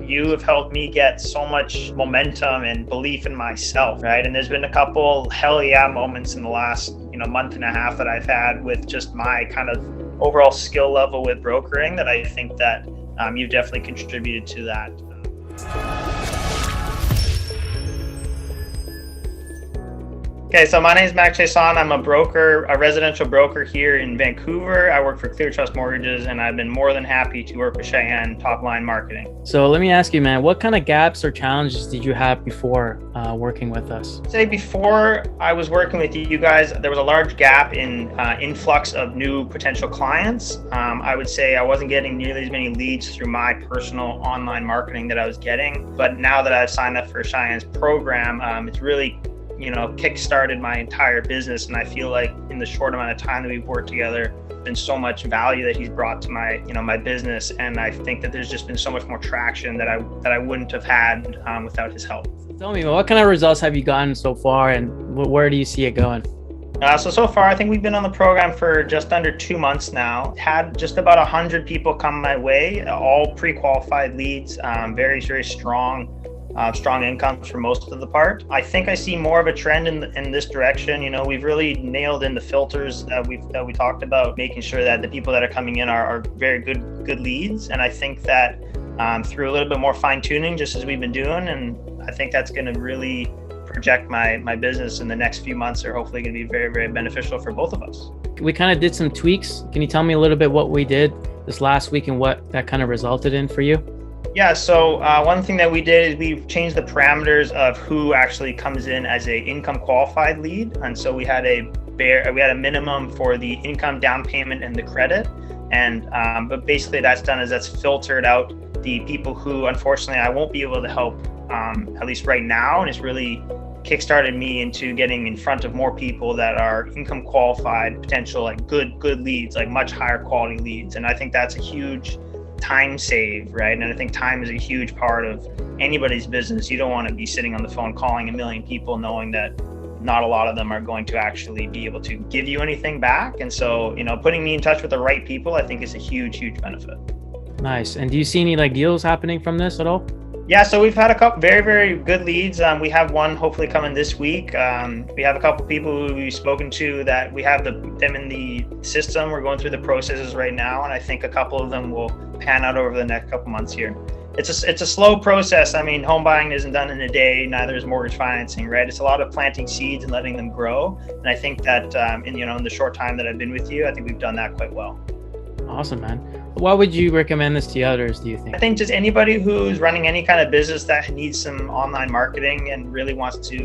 you have helped me get so much momentum and belief in myself, right? And there's been a couple hell yeah moments in the last, month and a half that I've had with just my kind of overall skill level with brokering that I think that you've definitely contributed to that. Okay, so my name is Mack Testimonial. I'm a residential broker here in Vancouver. I work for Clear Trust Mortgages, and I've been more than happy to work with Cheyenne Top Line Marketing. So let me ask you, man, what kind of gaps or challenges did you have before working with us? Say before I was working with you guys, there was a large gap in influx of new potential clients. I would say I wasn't getting nearly as many leads through my personal online marketing that I was getting. But now that I've signed up for Cheyenne's program, it's really kick-started my entire business, and I feel like in the short amount of time that we've worked together, there's been so much value that he's brought to my my business, and I think that there's just been so much more traction that I wouldn't have had without his help. Tell me, what kind of results have you gotten so far, and where do you see it going? So far, I think we've been on the program for just under 2 months now. Had just about 100 people come my way, all pre-qualified leads, very, very strong incomes for most of the part. I think I see more of a trend in this direction. We've really nailed in the filters that we talked about, making sure that the people that are coming in are very good leads. And I think that through a little bit more fine tuning, just as we've been doing, and I think that's going to really project my business in the next few months are hopefully going to be very, very beneficial for both of us. We kind of did some tweaks. Can you tell me a little bit what we did this last week and what that kind of resulted in for you? Yeah, so one thing that we did is we changed the parameters of who actually comes in as a income qualified lead, and so we had a minimum for the income, down payment, and the credit, and but basically that's filtered out the people who unfortunately I won't be able to help at least right now, and it's really kickstarted me into getting in front of more people that are income qualified, potential like good leads, like much higher quality leads, and I think that's a huge time save, right? And I think time is a huge part of anybody's business. You don't want to be sitting on the phone calling a million people knowing that not a lot of them are going to actually be able to give you anything back. And so, putting me in touch with the right people, I think is a huge benefit. Nice. And do you see any deals happening from this at all? Yeah, so we've had a couple very, very good leads. We have one hopefully coming this week. We have a couple people who we've spoken to that we have them in the system. We're going through the processes right now, and I think a couple of them will pan out over the next couple months here. It's a slow process. I mean, home buying isn't done in a day. Neither is mortgage financing, right? It's a lot of planting seeds and letting them grow. And I think that in the short time that I've been with you, I think we've done that quite well. Awesome, man. Why would you recommend this to others, do you think? I think just anybody who's running any kind of business that needs some online marketing and really wants to,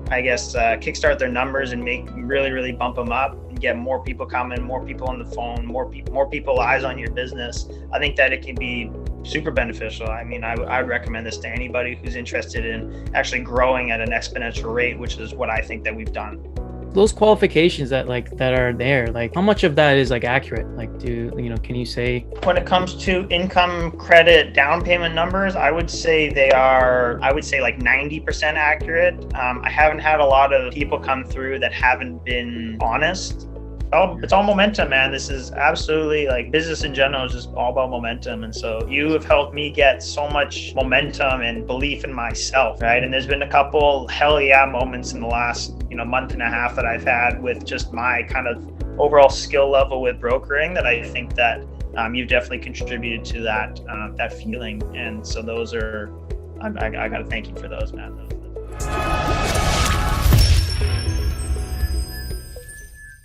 kickstart their numbers and really bump them up and get more people coming, more people on the phone, more people eyes on your business. I think that it can be super beneficial. I mean, I would recommend this to anybody who's interested in actually growing at an exponential rate, which is what I think that we've done. Those qualifications that are there, how much of that is accurate? Can you say? When it comes to income, credit, down payment numbers, I would say they are, 90% accurate. I haven't had a lot of people come through that haven't been honest. It's all momentum, man. This is absolutely business in general is just all about momentum. And so you have helped me get so much momentum and belief in myself, right? And there's been a couple hell yeah moments in the last, month and a half that I've had with just my kind of overall skill level with brokering that I think that you've definitely contributed to that feeling. And so those are, I got to thank you for those, man.